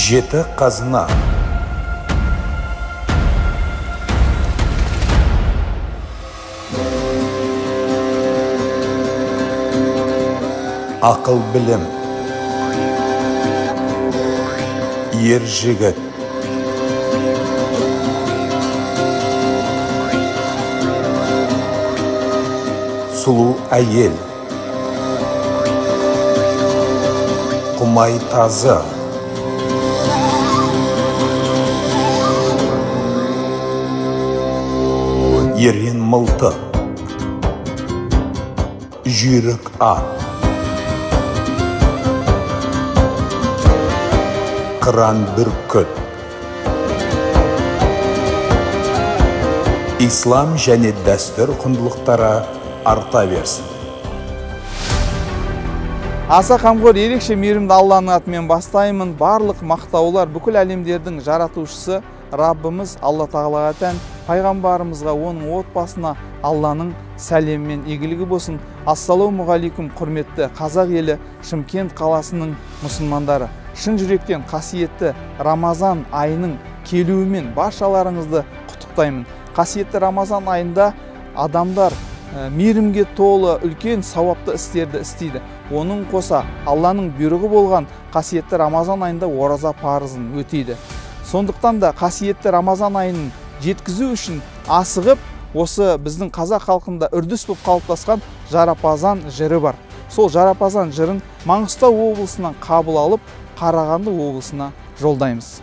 Жеті қазына. Ақыл білім. Ер жігіт. Сұлу әйел. Құмай тазы. Ерен мылтық. Жүйрік ат. Қыран бүркіт. Ислам және дәстүр құндылықтары арта берсін. Аса қамқор ерекше мейірімді Алланың атымен бастаймын. Барлық мақтаулар бүкіл әлемдердің жаратушысы Раббымыз Алла Тағалаға тән, пайғамбарымызға, оның отбасына Алланың сәлемімен игілігі болсын. Ассалаумағалейкум, құрметті қазақ елі, Шымкент қаласының мұсылмандары. Шын жүректен қасиетті Рамазан айының келуімен баршаларыңызды құттықтаймын. Қасиетті Рамазан айында адамдар мейірімге толы үлкен сауапты істерді істейді. Оның қоса Алланың бұйрығы болған қасиетті Рамазан айында ораза парызын өтейді. Сондықтан да қасиетті Рамазан айын жеткізу үшін асығып, осы біздің қазақ халқында үрдіс болып қалыптасқан Жарапазан жыры бар. Сол Жарапазан жырын Маңғыстау облысынан қабыл алып, Қарағанды облысына жолдаймыз.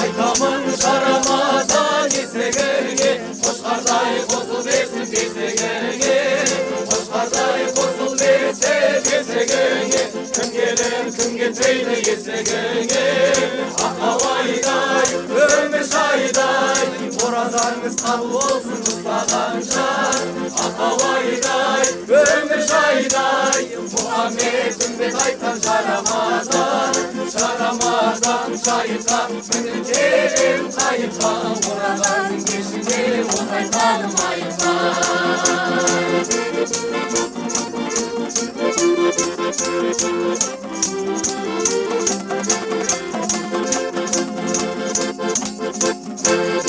Айтамын Жарапазан есігіңе, қошқардай қосыл берсін бесігіңе, қошқардай қосыл берсін бесігіңе, кім келер, кім кетпейді есігіңе. Ақауайдай, өмір шайдай, оразаңыз қабыл болсын ұстағанша. Ақауайдай, өмір шайдай, Мұхаммед үмбет айтқан Жарамазан. Жарамазан жайыққа, мініңдерім қайыққа, оразаның кешінде отайтаным айыққа.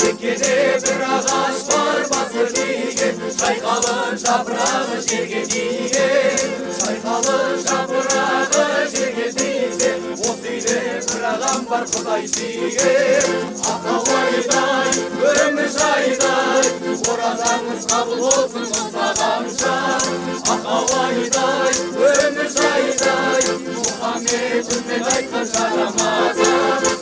Меккеде бір ағаш бар басы тиген, шайқалын жапырағы жерге тиген. Шайқалын жапырағы жерге тиген, осы үйде бір ағам бар Құдай сүйген. Ақауайдай, өмір жайдай, оразаңыз қабыл болсын ұстағанша. Ақауайдай, өмір жайдай, Мұхаммед үмбет айтқан Жарамазан.